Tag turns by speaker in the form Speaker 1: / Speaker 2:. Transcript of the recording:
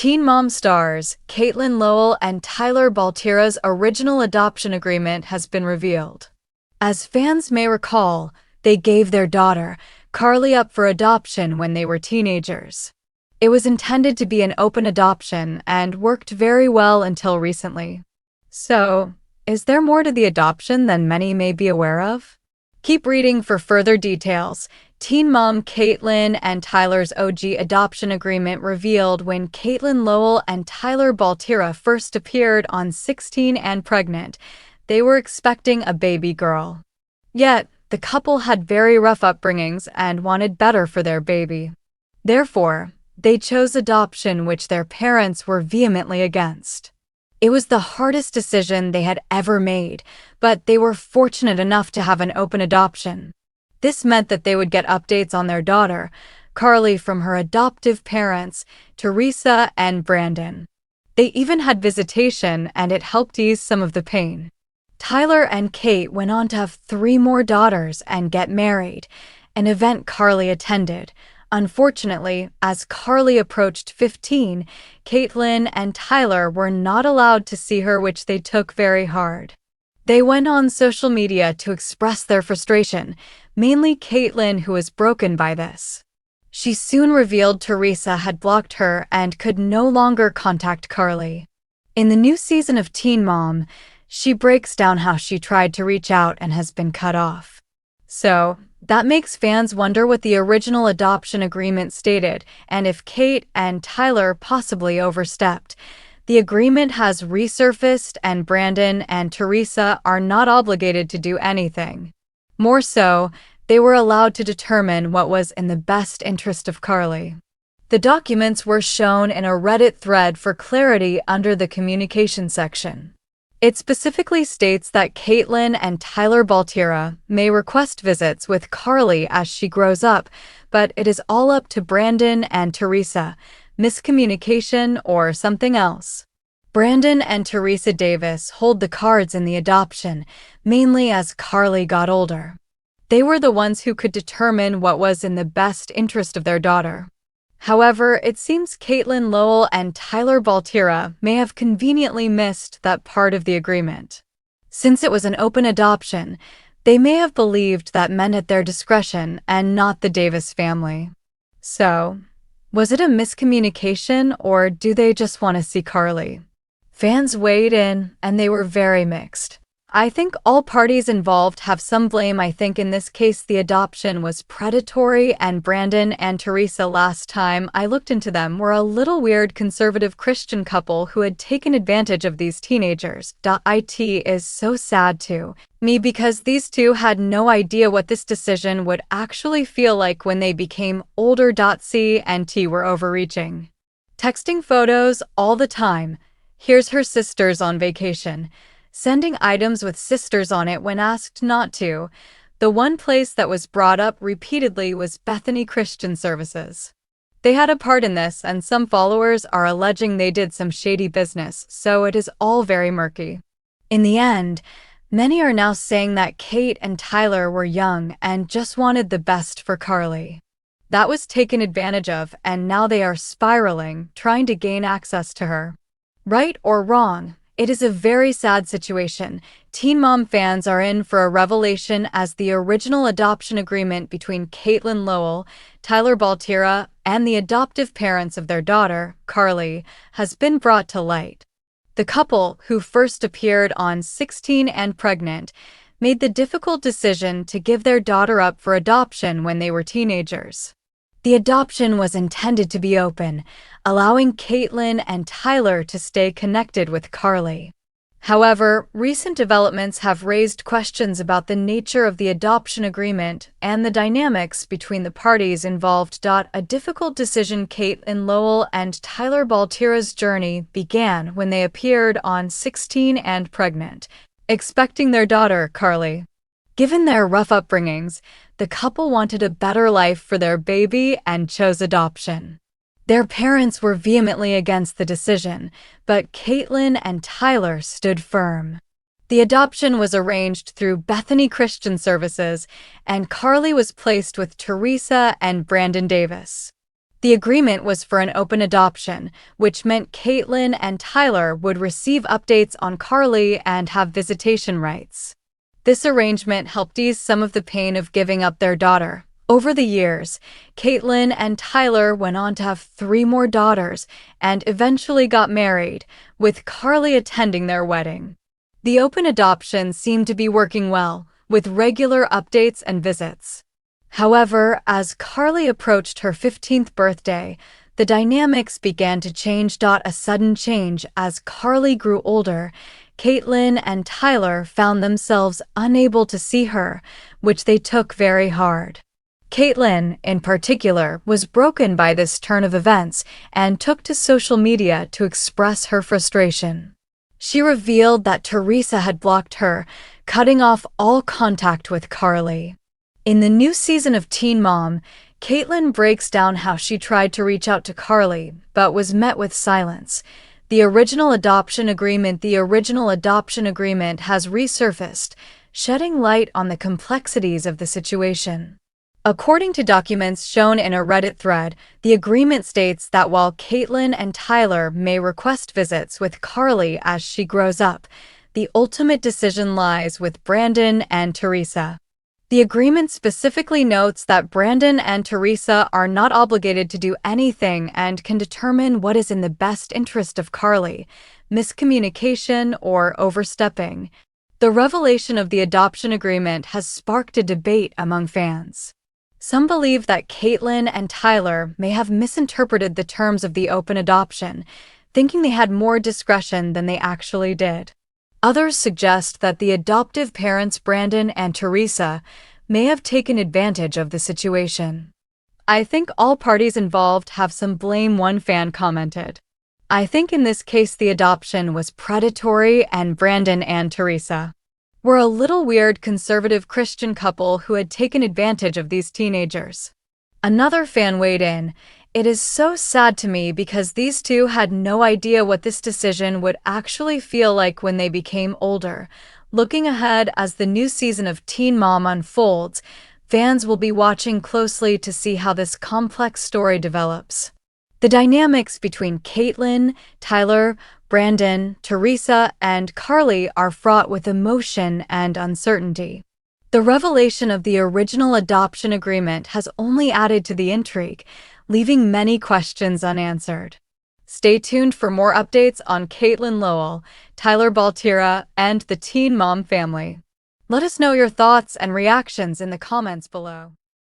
Speaker 1: Teen Mom stars Catelynn Lowell and Tyler Baltira's original adoption agreement has been revealed. As fans may recall, they gave their daughter, Carly, up for adoption when they were teenagers. It was intended to be an open adoption and worked very well until recently. So, is there more to the adoption than many may be aware of? Keep reading for further details. Teen Mom Catelynn and Tyler's OG adoption agreement revealed when Catelynn Lowell and Tyler Baltira first appeared on 16 and Pregnant. They were expecting a baby girl. Yet, the couple had very rough upbringings and wanted better for their baby. Therefore, they chose adoption, which their parents were vehemently against. It was the hardest decision they had ever made, but they were fortunate enough to have an open adoption. This meant that they would get updates on their daughter, Carly, from her adoptive parents, Teresa and Brandon. They even had visitation, and it helped ease some of the pain. Tyler and Kate went on to have 3 more daughters and get married, an event Carly attended. Unfortunately, as Carly approached 15, Catelynn and Tyler were not allowed to see her, which they took very hard. They went on social media to express their frustration, mainly Catelynn, who was broken by this. She soon revealed Teresa had blocked her and could no longer contact Carly. In the new season of Teen Mom, she breaks down how she tried to reach out and has been cut off. So, that makes fans wonder what the original adoption agreement stated and if Kate and Tyler possibly overstepped. The agreement has resurfaced, and Brandon and Teresa are not obligated to do anything. More so, they were allowed to determine what was in the best interest of Carly. The documents were shown in a Reddit thread for clarity under the communication section. It specifically states that Catelynn and Tyler Baltira may request visits with Carly as she grows up, but it is all up to Brandon and Teresa, miscommunication or something else. Brandon and Teresa Davis hold the cards in the adoption, mainly as Carly got older. They were the ones who could determine what was in the best interest of their daughter. However, it seems Catelynn Lowell and Tyler Baltira may have conveniently missed that part of the agreement. Since it was an open adoption, they may have believed that meant at their discretion and not the Davis family. So, was it a miscommunication, or do they just want to see Carly? Fans weighed in, and they were very mixed. I think all parties involved have some blame. I think in this case the adoption was predatory, and Brandon and Teresa, last time I looked into them, were a little weird conservative Christian couple who had taken advantage of these teenagers. It is so sad to me because these two had no idea what this decision would actually feel like when they became older. C and T were overreaching. Texting photos all the time. Here's her sisters on vacation. Sending items with sisters on it when asked not to. The one place that was brought up repeatedly was Bethany Christian Services. They had a part in this, and some followers are alleging they did some shady business, so it is all very murky. In the end, many are now saying that Kate and Tyler were young and just wanted the best for Carly. That was taken advantage of, and now they are spiraling, trying to gain access to her. Right or wrong, it is a very sad situation. Teen Mom fans are in for a revelation as the original adoption agreement between Catelynn Lowell, Tyler Baltira, and the adoptive parents of their daughter, Carly, has been brought to light. The couple, who first appeared on 16 and Pregnant, made the difficult decision to give their daughter up for adoption when they were teenagers. The adoption was intended to be open, allowing Catelynn and Tyler to stay connected with Carly. However, recent developments have raised questions about the nature of the adoption agreement and the dynamics between the parties involved. A difficult decision. Catelynn Lowell and Tyler Baltira's journey began when they appeared on 16 and Pregnant, expecting their daughter, Carly. Given their rough upbringings, the couple wanted a better life for their baby and chose adoption. Their parents were vehemently against the decision, but Catelynn and Tyler stood firm. The adoption was arranged through Bethany Christian Services, and Carly was placed with Teresa and Brandon Davis. The agreement was for an open adoption, which meant Catelynn and Tyler would receive updates on Carly and have visitation rights. This arrangement helped ease some of the pain of giving up their daughter. Over the years, Catelynn and Tyler went on to have 3 more daughters and eventually got married, with Carly attending their wedding. The open adoption seemed to be working well, with regular updates and visits. However, as Carly approached her 15th birthday, the dynamics began to change. A sudden change as Carly grew older, Catelynn and Tyler found themselves unable to see her, which they took very hard. Catelynn, in particular, was broken by this turn of events and took to social media to express her frustration. She revealed that Teresa had blocked her, cutting off all contact with Carly. In the new season of Teen Mom, Catelynn breaks down how she tried to reach out to Carly, but was met with silence. The original adoption agreement has resurfaced, shedding light on the complexities of the situation. According to documents shown in a Reddit thread, the agreement states that while Catelynn and Tyler may request visits with Carly as she grows up, the ultimate decision lies with Brandon and Teresa. The agreement specifically notes that Brandon and Teresa are not obligated to do anything and can determine what is in the best interest of Carly, miscommunication or overstepping. The revelation of the adoption agreement has sparked a debate among fans. Some believe that Catelynn and Tyler may have misinterpreted the terms of the open adoption, thinking they had more discretion than they actually did. Others suggest that the adoptive parents Brandon and Teresa may have taken advantage of the situation. "I think all parties involved have some blame," one fan commented. "I think in this case the adoption was predatory and Brandon and Teresa were a little weird conservative Christian couple who had taken advantage of these teenagers." Another fan weighed in, "It is so sad to me because these two had no idea what this decision would actually feel like when they became older. Looking ahead as the new season of Teen Mom unfolds, fans will be watching closely to see how this complex story develops." The dynamics between Catelynn, Tyler, Brandon, Teresa, and Carly are fraught with emotion and uncertainty. The revelation of the original adoption agreement has only added to the intrigue, leaving many questions unanswered. Stay tuned for more updates on Catelynn Lowell, Tyler Baltira, and the Teen Mom family. Let us know your thoughts and reactions in the comments below.